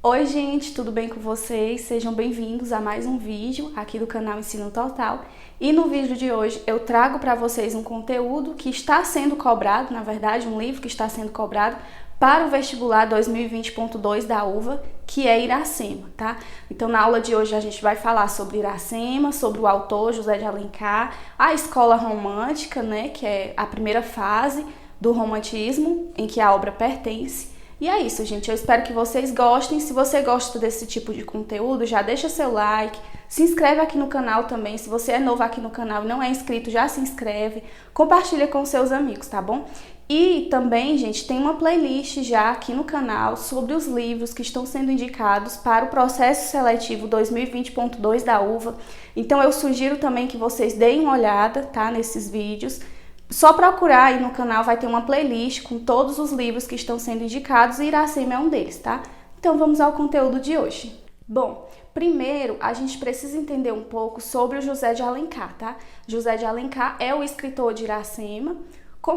Oi gente, tudo bem com vocês? Sejam bem-vindos a mais um vídeo aqui do canal Ensino Total. E no vídeo de hoje eu trago para vocês um conteúdo que está sendo cobrado, na verdade um livro que está sendo cobrado para o vestibular 2020.2 da UVA, que é Iracema, tá? Então na aula de hoje a gente vai falar sobre Iracema, sobre o autor José de Alencar, a escola romântica, né, que é a primeira fase do romantismo em que a obra pertence. E é isso, gente. Eu espero que vocês gostem. Se você gosta desse tipo de conteúdo, já deixa seu like, se inscreve aqui no canal também. Se você é novo aqui no canal e não é inscrito, já se inscreve, compartilha com seus amigos, tá bom? E também, gente, tem uma playlist já aqui no canal sobre os livros que estão sendo indicados para o processo seletivo 2020.2 da UVA. Então eu sugiro também que vocês deem uma olhada, tá, nesses vídeos. Só procurar aí no canal, vai ter uma playlist com todos os livros que estão sendo indicados e Iracema é um deles, tá? Então vamos ao conteúdo de hoje. Bom, primeiro a gente precisa entender um pouco sobre o José de Alencar, tá? José de Alencar é o escritor de Iracema.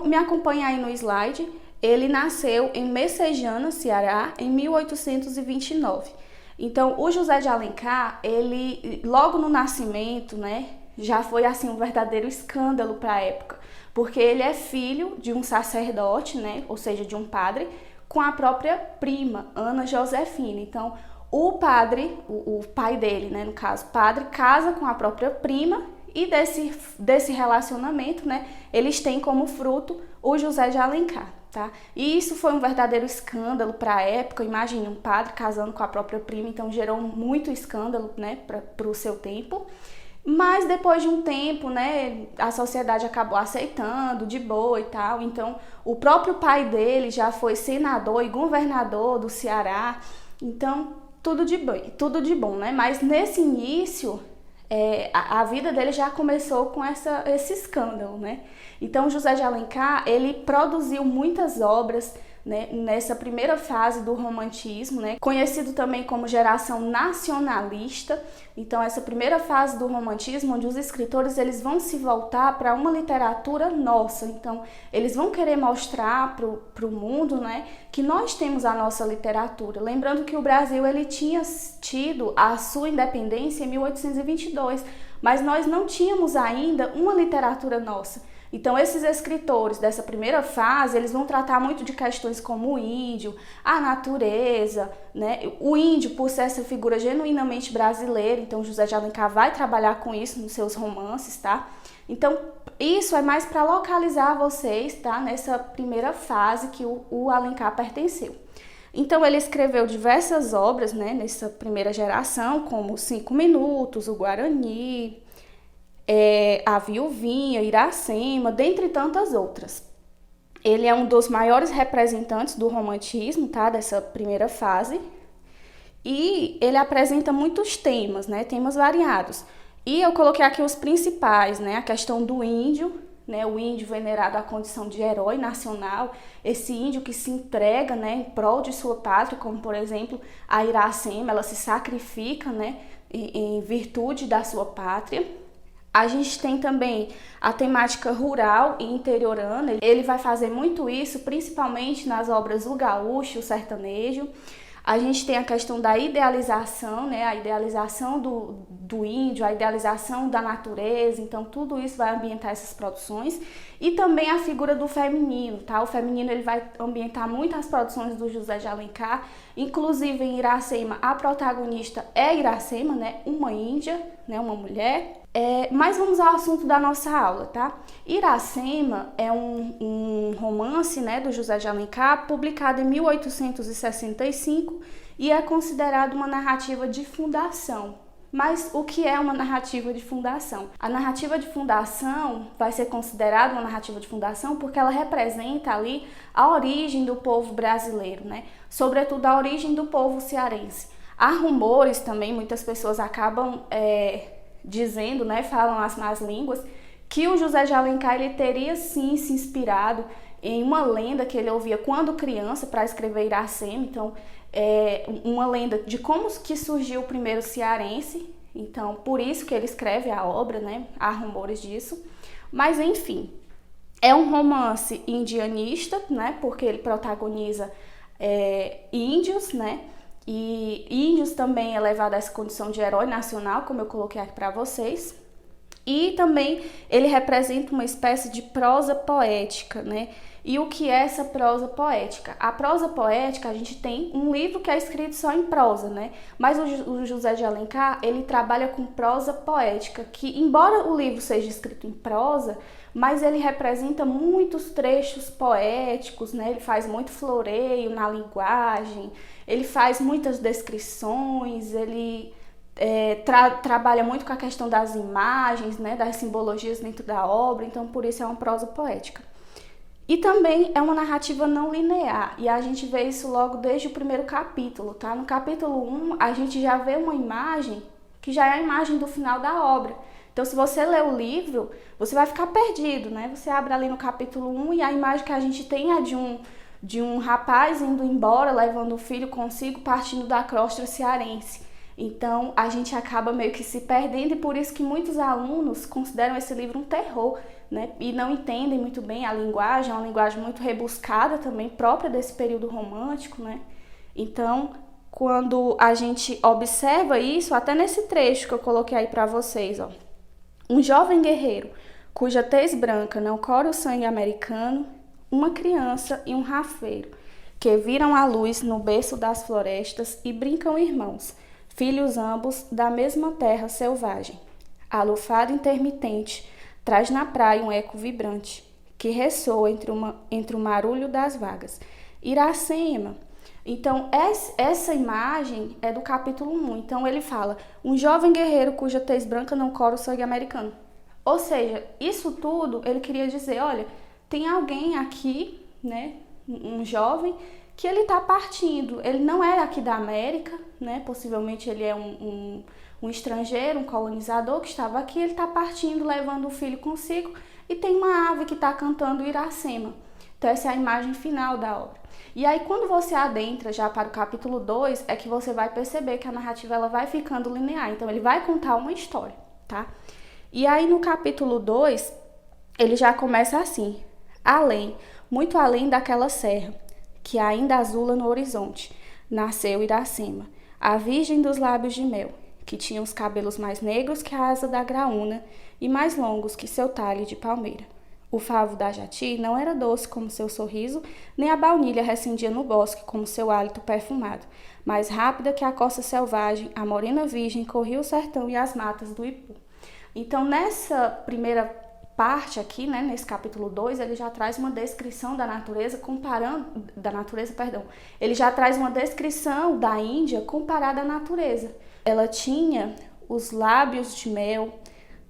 Me acompanha aí no slide. Ele nasceu em Messejana, Ceará, em 1829. Então, o José de Alencar, ele logo no nascimento, né, já foi assim um verdadeiro escândalo para a época, porque ele é filho de um sacerdote, né, ou seja, de um padre, com a própria prima, Ana Josefina. Então, o padre, o pai dele, né, no caso, padre, casa com a própria prima e desse relacionamento, né, eles têm como fruto o José de Alencar, tá? E isso foi um verdadeiro escândalo para a época. Imagine um padre casando com a própria prima, então gerou muito escândalo, né, para o seu tempo. Mas depois de um tempo, né, a sociedade acabou aceitando, de boa e tal. Então, o próprio pai dele já foi senador e governador do Ceará. Então, tudo de bom, né? Mas nesse início, a vida dele já começou com esse escândalo, né? Então, José de Alencar, ele produziu muitas obras, né, nessa primeira fase do romantismo, né, conhecido também como geração nacionalista. Então, essa primeira fase do romantismo, onde os escritores eles vão se voltar para uma literatura nossa. Então, eles vão querer mostrar para o mundo, né, que nós temos a nossa literatura. Lembrando que o Brasil ele tinha tido a sua independência em 1822, mas nós não tínhamos ainda uma literatura nossa. Então, esses escritores dessa primeira fase, eles vão tratar muito de questões como o índio, a natureza, né? O índio, por ser essa figura genuinamente brasileira, então José de Alencar vai trabalhar com isso nos seus romances, tá? Então, isso é mais para localizar vocês, tá? Nessa primeira fase que o Alencar pertenceu. Então, ele escreveu diversas obras, né? Nessa primeira geração, como 5 Minutos, o Guarani, a Viuvinha, Iracema, dentre tantas outras. Ele é um dos maiores representantes do romantismo, tá? Dessa primeira fase. E ele apresenta muitos temas, né? Temas variados. E eu coloquei aqui os principais, né? A questão do índio, né? O índio venerado à condição de herói nacional. Esse índio que se entrega, né, em prol de sua pátria, como por exemplo a Iracema, ela se sacrifica, né, em virtude da sua pátria. A gente tem também a temática rural e interiorana. Ele vai fazer muito isso, principalmente nas obras O Gaúcho, o Sertanejo. A gente tem a questão da idealização, né? A idealização do índio, a idealização da natureza. Então, tudo isso vai ambientar essas produções. E também a figura do feminino, tá? O feminino ele vai ambientar muitas produções do José de Alencar. Inclusive, em Iracema, a protagonista é Iracema, né? Uma índia, né? Uma mulher. Mas vamos ao assunto da nossa aula, tá? Iracema é um romance, né, do José de Alencar, publicado em 1865 e é considerado uma narrativa de fundação. Mas o que é uma narrativa de fundação? A narrativa de fundação vai ser considerada uma narrativa de fundação porque ela representa ali a origem do povo brasileiro, né? Sobretudo a origem do povo cearense. Há rumores também, muitas pessoas acabam dizendo, né, falam as más línguas, que o José de Alencar ele teria sim se inspirado em uma lenda que ele ouvia quando criança para escrever Iracema. Então, uma lenda de como que surgiu o primeiro cearense. Então, por isso que ele escreve a obra, né? Há rumores disso. Mas, enfim, é um romance indianista, né? Porque ele protagoniza índios, né? E índios também é levado a essa condição de herói nacional, como eu coloquei aqui para vocês. E também ele representa uma espécie de prosa poética, né? E o que é essa prosa poética? A prosa poética, a gente tem um livro que é escrito só em prosa, né? Mas o José de Alencar, ele trabalha com prosa poética, que embora o livro seja escrito em prosa, mas ele representa muitos trechos poéticos, né? Ele faz muito floreio na linguagem, ele faz muitas descrições, ele trabalha muito com a questão das imagens, né? Das simbologias dentro da obra, então por isso é uma prosa poética. E também é uma narrativa não linear, e a gente vê isso logo desde o primeiro capítulo, tá? No capítulo 1, a gente já vê uma imagem que já é a imagem do final da obra. Então, se você ler o livro, você vai ficar perdido, né? Você abre ali no capítulo 1 e a imagem que a gente tem é de um rapaz indo embora, levando o filho consigo, partindo da crosta cearense. Então, a gente acaba meio que se perdendo, e por isso que muitos alunos consideram esse livro um terror, né? E não entendem muito bem a linguagem, é uma linguagem muito rebuscada também, própria desse período romântico, né? Então, quando a gente observa isso, até nesse trecho que eu coloquei aí para vocês, ó. Um jovem guerreiro, cuja tez branca não corre o sangue americano, uma criança e um rafeiro, que viram a luz no berço das florestas e brincam irmãos, filhos ambos da mesma terra selvagem. A lufada intermitente traz na praia um eco vibrante, que ressoa entre o marulho das vagas. Iracema. Então, essa imagem é do capítulo 1. Então, ele fala, um jovem guerreiro cuja tez branca não corre o sangue americano. Ou seja, isso tudo ele queria dizer, olha, tem alguém aqui, né, um jovem, que ele está partindo. Ele não é aqui da América, né, possivelmente ele é um estrangeiro, um colonizador que estava aqui, ele está partindo, levando o filho consigo, e tem uma ave que está cantando Iracema. Então, essa é a imagem final da obra. E aí, quando você adentra já para o capítulo 2, é que você vai perceber que a narrativa ela vai ficando linear. Então, ele vai contar uma história, tá? E aí, no capítulo 2, ele já começa assim. Além, muito além daquela serra, que ainda azula no horizonte, nasceu Iracema, a virgem dos lábios de mel, que tinha os cabelos mais negros que a asa da graúna e mais longos que seu talhe de palmeira. O favo da jati não era doce como seu sorriso, nem a baunilha recendia no bosque como seu hálito perfumado. Mais rápida que a coça selvagem, a morena virgem corria o sertão e as matas do Ipu. Então, nessa primeira parte aqui, né, nesse capítulo 2, ele já traz uma descrição da natureza, ele já traz uma descrição da Índia comparada à natureza. Ela tinha os lábios de mel,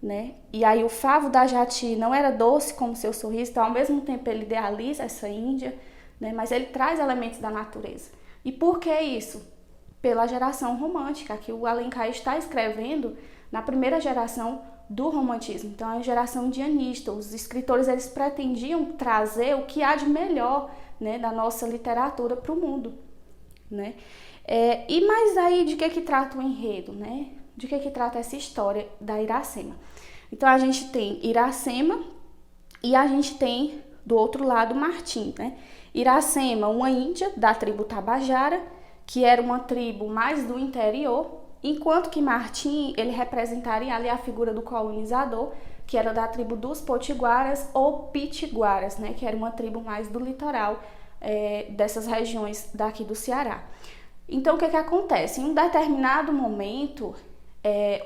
né? E aí o favo da jati não era doce como seu sorriso, então ao mesmo tempo ele idealiza essa Índia, né? Mas ele traz elementos da natureza. E por que isso? Pela geração romântica, que o Alencar está escrevendo na primeira geração do romantismo. Então é a geração indianista. Os escritores eles pretendiam trazer o que há de melhor, né, da nossa literatura para o mundo, né? E mais aí de que trata o enredo, né? De que trata essa história da Iracema? Então, a gente tem Iracema e a gente tem, do outro lado, Martim, né? Iracema, uma índia da tribo Tabajara, que era uma tribo mais do interior, enquanto que Martim, ele representaria ali a figura do colonizador, que era da tribo dos Potiguaras ou Pitiguaras, né? Que era uma tribo mais do litoral dessas regiões daqui do Ceará. Então, o que acontece? Em um determinado momento,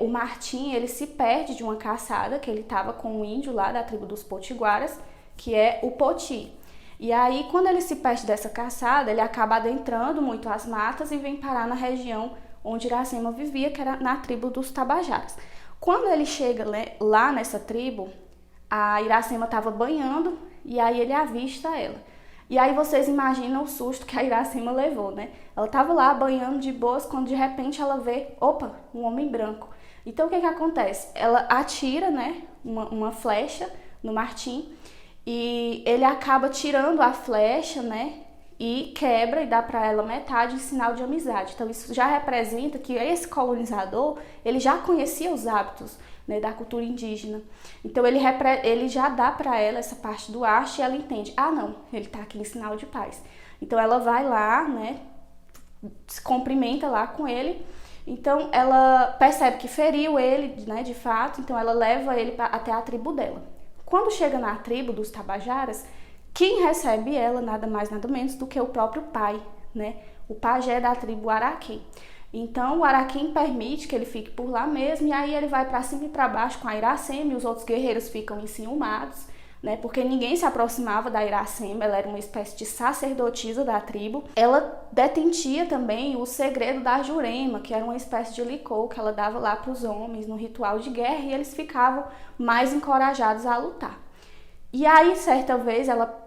o Martim ele se perde de uma caçada que ele estava com um índio lá da tribo dos Potiguaras, que é o Poti. E aí, quando ele se perde dessa caçada, ele acaba adentrando muito as matas e vem parar na região onde Iracema vivia, que era na tribo dos Tabajaras. Quando ele chega lá nessa tribo, a Iracema estava banhando e aí ele avista ela. E aí vocês imaginam o susto que a Iracema levou, né? Ela estava lá banhando de boas, quando de repente ela vê, opa, um homem branco. Então o que acontece? Ela atira, né, uma flecha no Martim e ele acaba tirando a flecha, né, e quebra e dá para ela metade em sinal de amizade. Então isso já representa que esse colonizador, ele já conhecia os hábitos, né, da cultura indígena. Então ele já dá para ela essa parte do haste e ela entende, ah não, ele está aqui em sinal de paz. Então ela vai lá, né, se cumprimenta lá com ele. Então ela percebe que feriu ele, né, de fato, então ela leva ele até a tribo dela. Quando chega na tribo dos Tabajaras, quem recebe ela nada mais nada menos do que o próprio pai, né? O pajé da tribo Araquém. Então o Araquém permite que ele fique por lá mesmo, e aí ele vai para cima e para baixo com a Iracema, e os outros guerreiros ficam enciumados, né? Porque ninguém se aproximava da Iracema, ela era uma espécie de sacerdotisa da tribo. Ela detentia também o segredo da Jurema, que era uma espécie de licor que ela dava lá para os homens no ritual de guerra, e eles ficavam mais encorajados a lutar. E aí, certa vez, ela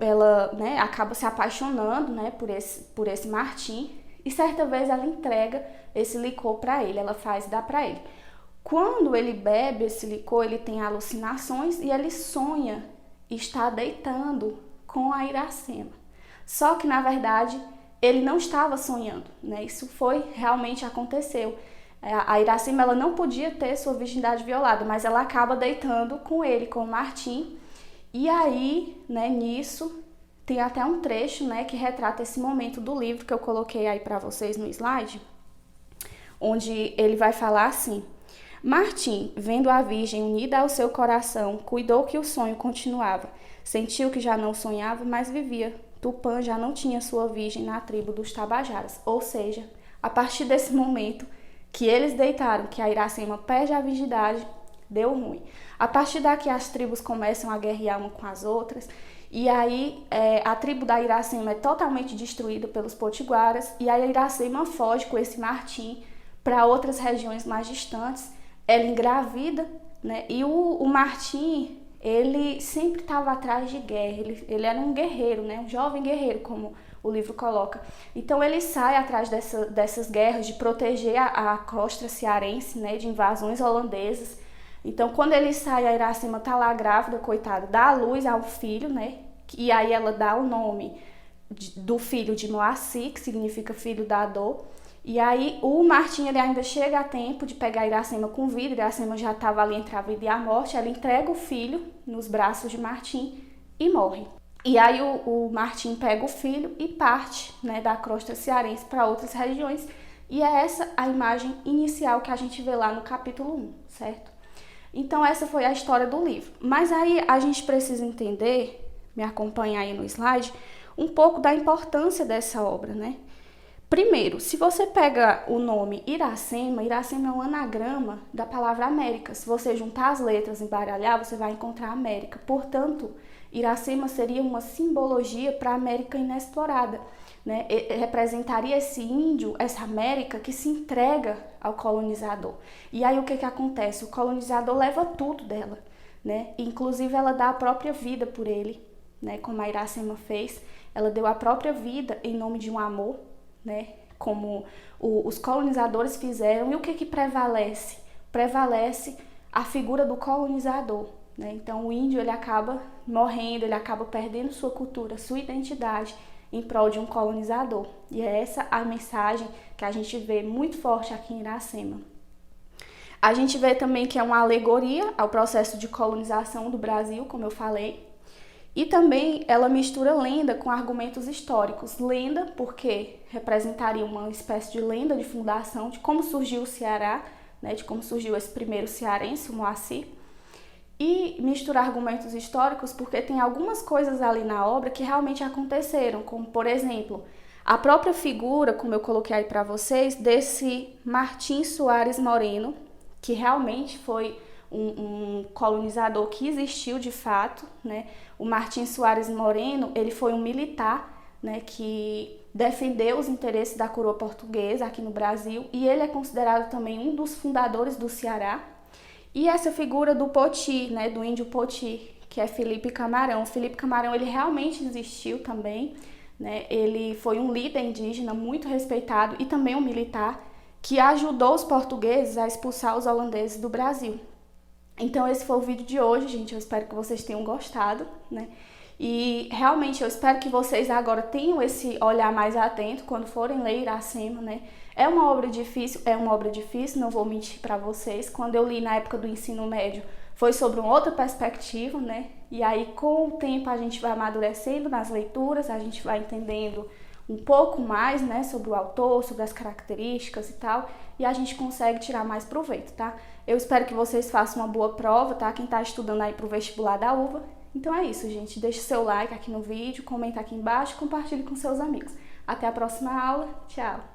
né, acaba se apaixonando, né, por esse Martim, e certa vez ela entrega esse licor para ele, ela dá para ele. Quando ele bebe esse licor, ele tem alucinações e ele sonha estar deitando com a Iracema. Só que, na verdade, ele não estava sonhando, né? Isso realmente aconteceu. A Iracema, ela não podia ter sua virgindade violada, mas ela acaba deitando com ele, com o Martim. E aí, né, nisso, tem até um trecho, né, que retrata esse momento do livro que eu coloquei aí para vocês no slide, onde ele vai falar assim: Martim, vendo a Virgem unida ao seu coração, cuidou que o sonho continuava. Sentiu que já não sonhava, mas vivia. Tupã já não tinha sua virgem na tribo dos Tabajaras. Ou seja, a partir desse momento que eles deitaram, que a Iracema perde a virgindade, deu ruim. A partir daqui as tribos começam a guerrear uma com as outras, e aí a tribo da Iracema é totalmente destruída pelos potiguaras, e a Iracema foge com esse Martim para outras regiões mais distantes. Ela engravida, né? E o Martim, ele sempre estava atrás de guerra, ele era um guerreiro, né? Um jovem guerreiro, como o livro coloca. Então ele sai atrás dessas guerras, de proteger a costa cearense, né? De invasões holandesas. Então, quando ele sai, a Iracema tá lá grávida, coitada, dá à luz ao filho, né? E aí ela dá o nome do filho de Moacir, que significa filho da dor. E aí o Martim, ele ainda chega a tempo de pegar a Iracema com vida. A Iracema já estava ali entre a vida e a morte. Ela entrega o filho nos braços de Martim e morre. E aí o Martim pega o filho e parte, né, da crosta cearense para outras regiões. E é essa a imagem inicial que a gente vê lá no capítulo 1, certo? Então essa foi a história do livro. Mas aí a gente precisa entender, me acompanha aí no slide, um pouco da importância dessa obra, né? Primeiro, se você pega o nome Iracema, Iracema é um anagrama da palavra América. Se você juntar as letras e embaralhar, você vai encontrar América. Portanto, Iracema seria uma simbologia para a América inexplorada, né? Representaria esse índio, essa América que se entrega ao colonizador. E aí o que acontece? O colonizador leva tudo dela, né? Inclusive ela dá a própria vida por ele, né? Como a Iracema fez, ela deu a própria vida em nome de um amor, né? Como os colonizadores fizeram. E o que prevalece? Prevalece a figura do colonizador, né? Então o índio, ele acaba morrendo, ele acaba perdendo sua cultura, sua identidade em prol de um colonizador. E é essa a mensagem que a gente vê muito forte aqui em Iracema. A gente vê também que é uma alegoria ao processo de colonização do Brasil, como eu falei. E também ela mistura lenda com argumentos históricos. Lenda porque representaria uma espécie de lenda de fundação, de como surgiu o Ceará, né, de como surgiu esse primeiro cearense, o Moacir. E mistura argumentos históricos porque tem algumas coisas ali na obra que realmente aconteceram, como, por exemplo, a própria figura, como eu coloquei aí para vocês, desse Martim Soares Moreno, que realmente foi um colonizador que existiu de fato, né? O Martim Soares Moreno, ele foi um militar, né, que defendeu os interesses da coroa portuguesa aqui no Brasil, e ele é considerado também um dos fundadores do Ceará. E essa figura do Poti, né, do índio Poti, que é Felipe Camarão. Felipe Camarão, ele realmente existiu também, né? Ele foi um líder indígena muito respeitado e também um militar que ajudou os portugueses a expulsar os holandeses do Brasil. Então esse foi o vídeo de hoje, gente. Eu espero que vocês tenham gostado, né? E realmente eu espero que vocês agora tenham esse olhar mais atento quando forem ler Iracema, né? É uma obra difícil, não vou mentir para vocês. Quando eu li na época do ensino médio, foi sobre uma outra perspectiva, né? E aí com o tempo a gente vai amadurecendo nas leituras, a gente vai entendendo um pouco mais, né, sobre o autor, sobre as características e tal, e a gente consegue tirar mais proveito, tá? Eu espero que vocês façam uma boa prova, tá? Quem tá estudando aí pro vestibular da UVA. Então é isso, gente. Deixe seu like aqui no vídeo, comenta aqui embaixo, compartilhe com seus amigos. Até a próxima aula. Tchau!